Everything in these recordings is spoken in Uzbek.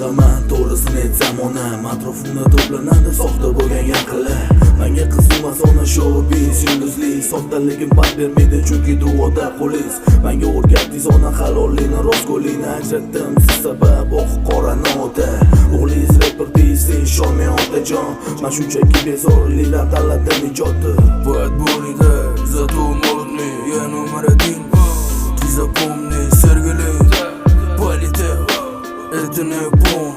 chiqaman, to'g'risini aytsam onam atrofimda to'planadi soxta bo'lgan yaqinlar. Menga qiziqmas ona shou-biz yulduzli, soddaligim pand bermaydi chunki duoda qo'liz. Menga o'rgatdingiz ona halollikni, rostgo'likni ajratdim siz sabab oq qorani ota. O'g'lingiz rapper deysiz, Shomi otajon. Men shunchaki bezoriliklar tanladim ijodni. Поэт болида, зато модный, я номер один. Ты запомни, Сергей, политех, это не понт.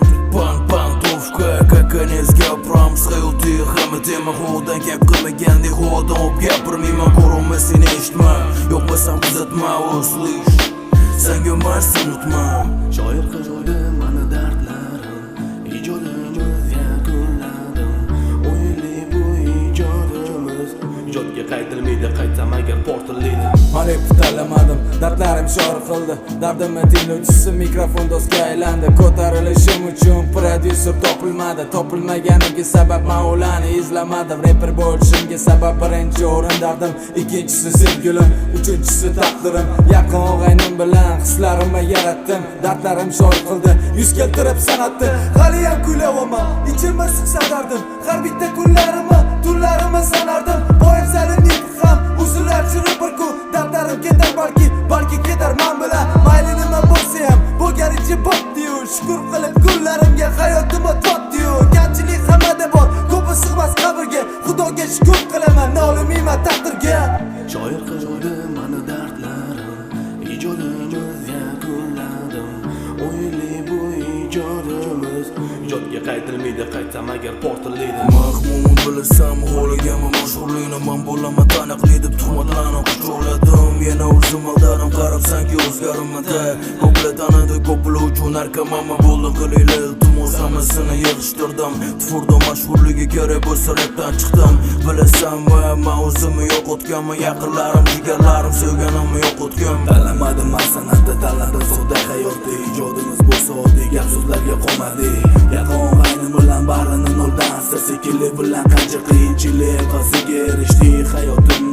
Пантовка, как конец гапрам, схил ты, хамы тема ходан, кеп qilmagandek xodan об gapirmayman, ko'rolma seni eshitma, yo'qmasam kuzatma, услышь, senga mars unutma. Shoir qijoydi mani dardlarim, ijodimiz yakunladim. O'yinli bu ijodimiz, ijodga qaytilmaydi, qaytsam agar portillaydi. Men rep tanlamadim, dardlarim shoir qildi. Dardimni tinglovchisi mikrofon do'stga aylandi. Ko'tarilishim uchun prodyuser topilmadi. Topilmaganiga sabab men ularni izlamadim. Rapper bo'lishimga sabab birinchi o'rin dardim, ikkinchisi sevgilim, uchinchisi taqdirim. Yaqin og'aynim bilan hislarimni yaratdim. Dardlarim shoir qildi, yuz keltirib san'atni. Hali ham kuylayapman, ichimda siqsa dardim. Har bitta kunlarimni, tunlarimni sanardim. Boyib salimning ham uzular chirib bir kun. Dardlarim ketar balki ketar men bilan. Mayli nima bo'lsa ham bo'lganicha botdi-yu. Shukr qilib kunlarimga, hayotimga totdi-yu. Kamchilik hammada bor, ko'pi sig'mas qabrga. Xudoga shukr qilaman, nolimayman taqdirga. Shoir qijoydi mani dardlarim, ijodimiz yakunladim. O'yinli bu ijodimiz, ijodga qaytilmaydi, qaytsam agar portillaydi. Mahmud bilasan, xohlaganman mashhurlikni, men bo'laman taniqli deb tuhmatlarni quchoqladim. Yana o'zim aldadim, qarab sanki o'zgarimman. Ko'plar tanidi, ko'plar uchun narkomanman bo'ldi. Qilinglar iltimos, hammasini yig'ishtirdim. Tufurdim mashhurligi kerak bo'lsa rapdan chiqdim. Bilasanmi, men o'zimni yo'qotganman, yaqinlarim, jigarlarim, sevganimni yo'qotgan. Tanlamadim men san'atda, tanladim sodda hayotda. Ijodimiz bo'lsa oddiy gap so'zlarga qolmadi. Yaqin og'aynim bilan barini noldan sekinlik bilan qancha qiyinchilik qasiga erishdik. Hayotim